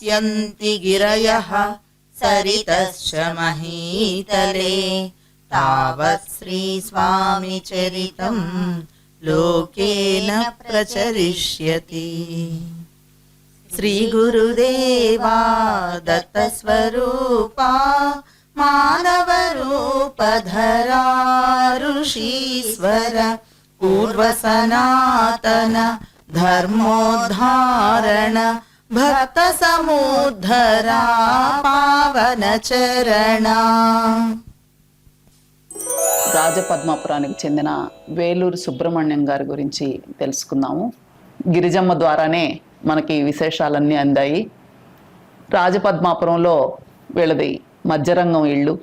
नृत्यन्ति गिरयः सरितश्च महीतले तावत् श्रीस्वामिचरितं लोकेन प्रचरिष्यति। श्रीगुरुदेवा दत्तस्वरूपा मानवरूपधरा ऋषीश्वर पूर्वसनातन धर्मोद्धारण भक्त समुद्धरा पावन चरण। రాజపద్మాపురానికి చెందిన వేలూరు సుబ్రహ్మణ్యం గారి గురించి తెలుసుకుందాము. గిరిజమ్మ ద్వారానే మనకి విశేషాలన్నీ అందాయి. రాజపద్మాపురంలో వీళ్ళది మధ్యరంగం ఇళ్ళు.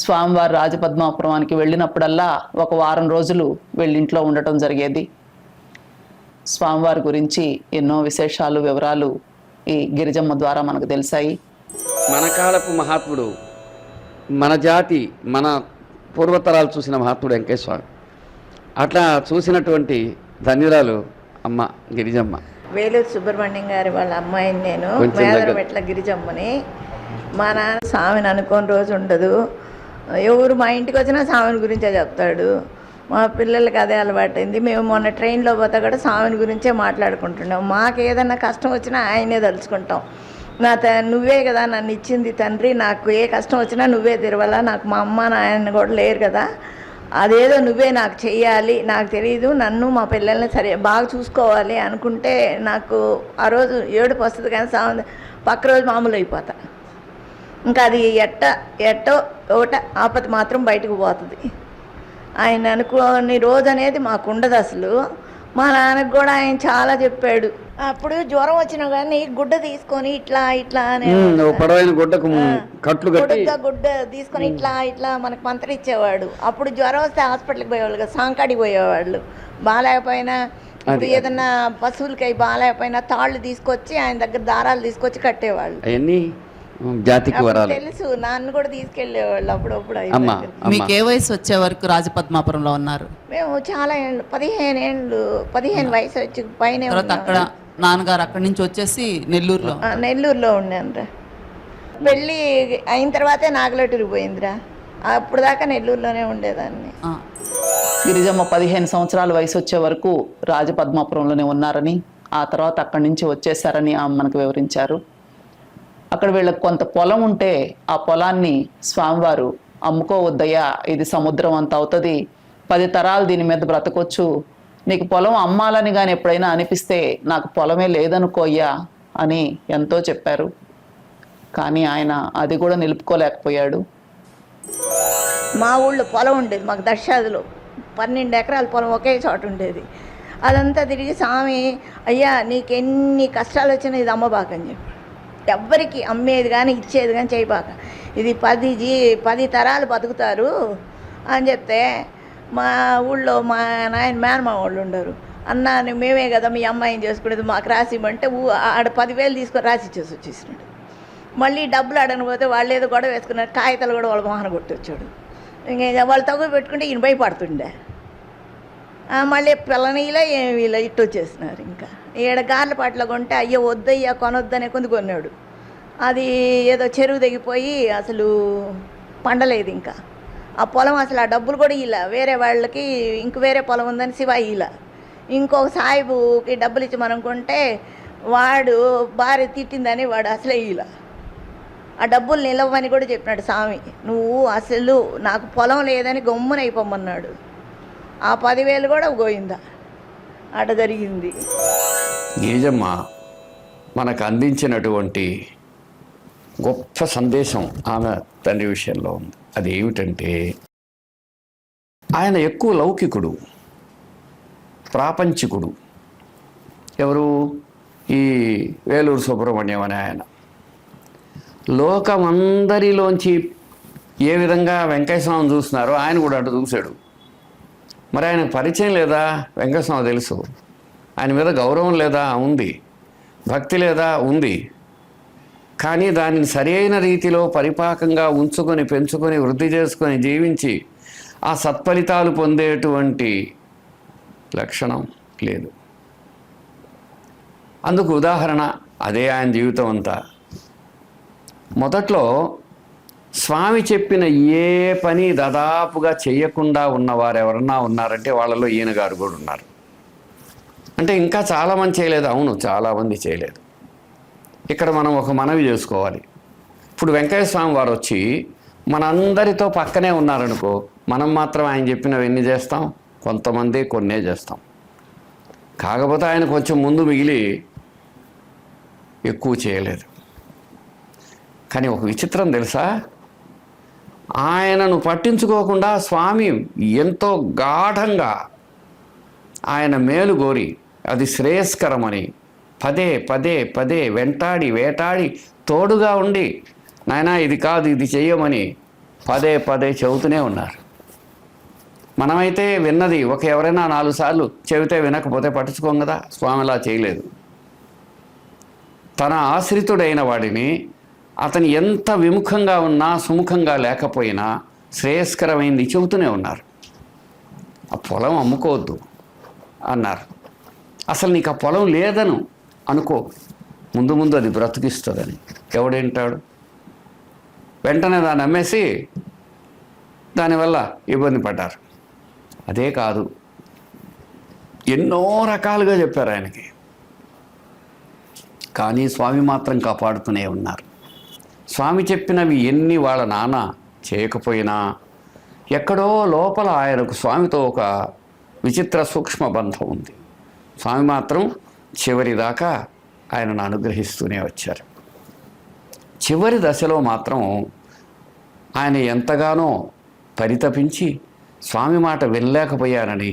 స్వామివారు రాజపద్మాపురానికి వెళ్ళినప్పుడల్లా ఒక వారం రోజులు వీళ్ళింట్లో ఉండటం జరిగేది. స్వామివారి గురించి ఎన్నో విశేషాలు వివరాలు ఈ గిరిజమ్మ ద్వారా మనకు తెలిసాయి. మన కాలపు మహాత్ముడు, మన జాతి, మన పూర్వతరాలు చూసిన మహాత్ముడు వెంకయ్య స్వామి. అట్లా చూసినటువంటి ధన్యురాలు అమ్మ గిరిజమ్మ. వేలూరు సుబ్రహ్మణ్యం గారి వాళ్ళ అమ్మాయిని నేను. మేదరమెట్ల గిరిజమ్మని. మా నాన్న స్వామిని అనుకోని రోజు ఉండదు. ఎవరు మా ఇంటికి వచ్చినా స్వామిని గురించే చెప్తాడు. మా పిల్లలకి అదే అలవాటైంది. మేము మొన్న ట్రైన్లో పోతా కూడా స్వామిని గురించే మాట్లాడుకుంటున్నాం. మాకు ఏదన్నా కష్టం వచ్చినా ఆయనే తలుచుకుంటాం. నువ్వే కదా నన్ను ఇచ్చింది తండ్రి, నాకు ఏ కష్టం వచ్చినా నువ్వే తిరవాలా, నాకు మా అమ్మ నాయన కూడా లేరు కదా, అదేదో నువ్వే నాకు చెయ్యాలి, నాకు తెలియదు, నన్ను మా పిల్లల్ని సరే బాగా చూసుకోవాలి అనుకుంటే నాకు ఆ రోజు ఏడుపు వస్తుంది. కానీ పక్క రోజు మామూలు అయిపోతా. ఇంకా అది ఎట్టో ఒకట ఆపద మాత్రం బయటకు పోతుంది. ఆయన అనుకోని రోజు అనేది మాకు ఉండదు అసలు. మా నాన్నకు కూడా ఆయన చాలా చెప్పాడు. అప్పుడు జ్వరం వచ్చినా కానీ గుడ్డ తీసుకొని ఇట్లా ఇట్లా గుడ్డ తీసుకొని ఇట్లా మనకు మంత్రం ఇచ్చేవాడు. అప్పుడు జ్వరం వస్తే హాస్పిటల్కి పోయేవాళ్ళు కదా, సాంకాడికి పోయేవాళ్ళు. బాగాలేకపోయినా ఇప్పుడు ఏదన్నా పశువులకి అవి బాగాలేకపోయినా తాళ్ళు తీసుకొచ్చి ఆయన దగ్గర దారాలు తీసుకొచ్చి కట్టేవాళ్ళు. జాతికి తెలుసు, నాన్ను కూడా తీసుకెళ్లేవాళ్ళు అప్పుడప్పుడు. మీకు ఏ వయసు వచ్చే వరకు రాజపద్మాపురంలో ఉన్నారు? మేము చాలా ఏళ్ళు, 15 వయసు వచ్చి పైన. అక్కడ నాన్నగారు అక్కడి నుంచి వచ్చేసి నెల్లూరులో ఉన్నానురా. పెళ్ళి అయిన తర్వాతే నాగలటూరికి పోయిందిరా. అప్పుడు దాకా నెల్లూరులోనే ఉండేదాన్ని. గిరిజమ్మ 15 సంవత్సరాల వయసు వచ్చే వరకు రాజపద్మాపురంలోనే ఉన్నారని, ఆ తర్వాత అక్కడి నుంచి వచ్చేసారని మనకు వివరించారు. అక్కడ వీళ్ళకి కొంత పొలం ఉంటే ఆ పొలాన్ని స్వామివారు అమ్ముకోవద్దయ్యా, ఇది సముద్రం అంత అవుతుంది, 10 తరాలు దీని మీద బ్రతకొచ్చు, నీకు పొలం అమ్మాలని కానీ ఎప్పుడైనా అనిపిస్తే నాకు పొలమే లేదనుకోయ్యా అని ఎంతో చెప్పారు. కానీ ఆయన అది కూడా నిలుపుకోలేకపోయాడు. మా ఊళ్ళో పొలం ఉండేది మాకు, దర్శాదిలో 12 ఎకరాల పొలం ఒకే చోట ఉండేది. అదంతా తిరిగి స్వామి, అయ్యా నీకు ఎన్ని కష్టాలు వచ్చినా ఇది అమ్మబాకని చెప్పి, ఎవ్వరికి అమ్మేది కానీ ఇచ్చేది కానీ చేయబాక, ఇది 10 తరాలు బతుకుతారు అని చెప్తే, మా ఊళ్ళో మా నాయన మేనమా వాళ్ళు ఉండరు. అన్న మేమే కదా మీ అమ్మాయిని చేసుకునేది, మాకు రాసి ఇవ్వమంటే ఆడ 10,000 తీసుకొని రాసి ఇచ్చేసి వచ్చేసినాడు. మళ్ళీ డబ్బులు అడగకపోతే వాళ్ళు ఏదో గొడవ వేసుకున్నారు, కాగితాలు కూడా వాళ్ళ మొహన కొట్టొచ్చాడు. ఇంకా వాళ్ళు తగ్గు పెట్టుకుంటే ఈయన భయపడుతుండే. మళ్ళీ పిల్లనీలా వీళ్ళ ఇట్టు వచ్చేసినారు. ఇంకా గార్లపాట్లో కొంటే అయ్యో వద్దయ్యా కొనొద్దనే కొన్నాడు. అది ఏదో చెరువు తెగిపోయి అసలు పండలేదు. ఇంకా ఆ పొలం అసలు ఆ డబ్బులు కూడా ఇలా వేరే వాళ్ళకి, ఇంక వేరే పొలం ఉందని శివ ఇలా ఇంకొక సాయిబుకి డబ్బులు ఇచ్చి మనం కొంటే వాడు భార్య తిట్టిందని వాడు అసలే ఇలా ఆ డబ్బులు నిలవని కూడా చెప్పినాడు స్వామి. నువ్వు అసలు నాకు పొలం లేదని గమ్మునైపోమన్నాడు. ఆ 10,000 కూడా గోయిందా అట జరిగింది. గిరిజమ్మ మనకు అందించినటువంటి గొప్ప సందేశం ఆమె తండ్రి విషయంలో ఉంది. అది ఏమిటంటే, ఆయన ఎక్కువ లౌకికుడు, ప్రాపంచికుడు. ఎవరు? ఈ వేలూరు సుబ్రహ్మణ్యం అనే ఆయన. లోకమందరిలోంచి ఏ విధంగా వెంకయ్య స్వామిని చూస్తున్నారో ఆయన కూడా అటు చూశాడు. మరి ఆయనకు పరిచయం లేదా? వెంకయ్య స్వామి తెలుసు. ఆయన మీద గౌరవం లేదా? ఉంది. భక్తి లేదా? ఉంది. కానీ దానిని సరైన రీతిలో పరిపాకంగా ఉంచుకొని, పెంచుకొని, వృద్ధి చేసుకొని, జీవించి ఆ సత్ఫలితాలు పొందేటువంటి లక్షణం లేదు. అందుకు ఉదాహరణ అదే ఆయన జీవితం అంతా. మొదట్లో స్వామి చెప్పిన ఏ పని దాదాపుగా చేయకుండా ఉన్నవారు ఎవరన్నా ఉన్నారంటే వాళ్ళలో ఈయన గారు కూడా ఉన్నారు. అంటే ఇంకా చాలామంది చేయలేదు, అవును చాలామంది చేయలేదు. ఇక్కడ మనం ఒక మనవి చేసుకోవాలి. ఇప్పుడు వెంకయ్య స్వామి వారు వచ్చి మనందరితో పక్కనే ఉన్నారనుకో, మనం మాత్రం ఆయన చెప్పినవి ఎన్ని చేస్తాం? కొంతమంది కొన్నే చేస్తాం. కాకపోతే ఆయన కొంచెం ముందు మిగిలి ఎక్కువ చేయలేదు. కానీ ఒక విచిత్రం తెలుసా, ఆయనను పట్టించుకోకుండా స్వామి ఎంతో గాఢంగా ఆయన మేలు కోరి అది శ్రేయస్కరమని పదే పదే పదే వెంటాడి వేటాడి తోడుగా ఉండి, నాయనా ఇది కాదు ఇది చెయ్యమని పదే పదే చెబుతూనే ఉన్నారు. మనమైతే విన్నది ఎవరైనా 4 సార్లు చెబితే వినకపోతే పట్టించుకోం కదా. స్వామిలా చేయలేదు. తన ఆశ్రితుడైన వాడిని అతను ఎంత విముఖంగా ఉన్నా సుముఖంగా లేకపోయినా శ్రేయస్కరమైంది చెబుతూనే ఉన్నారు. ఆ పొలం అమ్ముకోవద్దు అన్నారు. అసలు నీకు ఆ పొలం లేదను అనుకో, ముందు ముందు అది బ్రతికిస్తుందని. ఎవడేంటాడు? వెంటనే దాన్ని అమ్మేసి దానివల్ల ఇబ్బంది పడ్డారు. అదే కాదు, ఎన్నో రకాలుగా చెప్పారు ఆయనకి. కానీ స్వామి మాత్రం కాపాడుతూనే ఉన్నారు. స్వామి చెప్పినవి ఎన్ని వాళ్ళ నాన్న చేయకపోయినా ఎక్కడో లోపల ఆయనకు స్వామితో ఒక విచిత్ర సూక్ష్మ బంధం ఉంది. స్వామి మాత్రం చివరి దాకా ఆయనను అనుగ్రహిస్తూనే వచ్చారు. చివరి దశలో మాత్రం ఆయన ఎంతగానో పరితపించి స్వామి మాట వినలేకపోయానని,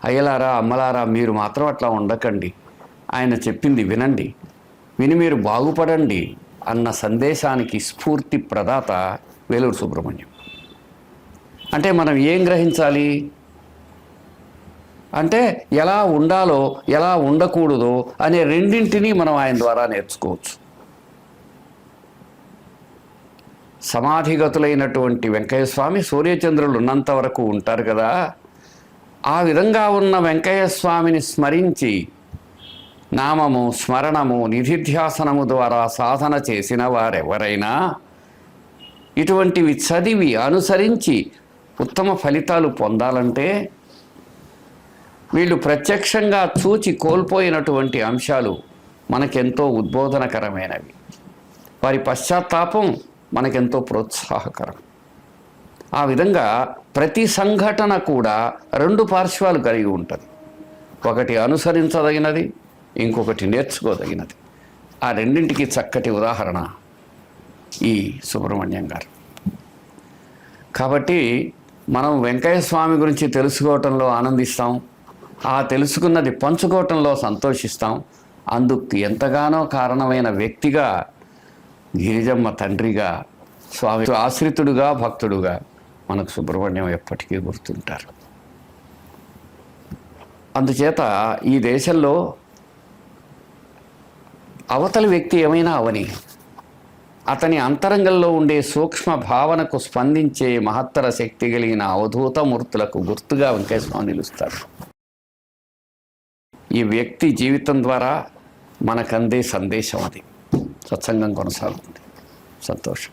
అయ్యలారా అమ్మలారా మీరు మాత్రం అట్లా ఉండకండి, ఆయన చెప్పింది వినండి, విని మీరు బాగుపడండి అన్న సందేశానికి స్ఫూర్తి ప్రదాత వేలూరు సుబ్రహ్మణ్యం. అంటే మనం ఏం గ్రహించాలి అంటే, ఎలా ఉండాలో ఎలా ఉండకూడదో అనే రెండింటినీ మనం ఆయన ద్వారా నేర్చుకోవచ్చు. సమాధిగతులైనటువంటి వెంకయ్య స్వామి సూర్యచంద్రులు ఉన్నంత వరకు ఉంటారు కదా. ఆ విధంగా ఉన్న వెంకయ్య స్వామిని స్మరించి నామము స్మరణము నిధిధ్యాసనము ద్వారా సాధన చేసిన వారెవరైనా ఇటువంటివి చదివి అనుసరించి ఉత్తమ ఫలితాలు పొందాలంటే వీళ్ళు ప్రత్యక్షంగా చూచి కోల్పోయినటువంటి అంశాలు మనకెంతో ఉద్బోధనకరమైనవి. వారి పశ్చాత్తాపం మనకెంతో ప్రోత్సాహకరం. ఆ విధంగా ప్రతి సంఘటన కూడా 2 పార్శ్వాలు కలిగి ఉంటుంది. ఒకటి అనుసరించదగినది, ఇంకొకటి నేర్చుకోదగినది. ఆ రెండింటికి చక్కటి ఉదాహరణ ఈ సుబ్రహ్మణ్యం గారు. కాబట్టి మనం వెంకయ్య స్వామి గురించి తెలుసుకోవటంలో ఆనందిస్తాం, ఆ తెలుసుకున్నది పంచుకోవటంలో సంతోషిస్తాం. అందుకు ఎంతగానో కారణమైన వ్యక్తిగా గిరిజమ్మ తండ్రిగా, స్వామి ఆశ్రితుడుగా, భక్తుడుగా మనకు సుబ్రహ్మణ్యం ఎప్పటికీ గుర్తుంటారు. అందుచేత ఈ దేశంలో అవతలి వ్యక్తి ఏమైనా అవని, అతని అంతరంగంలో ఉండే సూక్ష్మ భావనకు స్పందించే మహత్తర శక్తి కలిగిన అవధూత మూర్తులకు గుర్తుగా వెంకయ్య స్వామి నిలుస్తారు. ఈ వ్యక్తి జీవితం ద్వారా మనకందే సందేశం అది. సత్సంగం కొనసాగుతుంది. సంతోషం.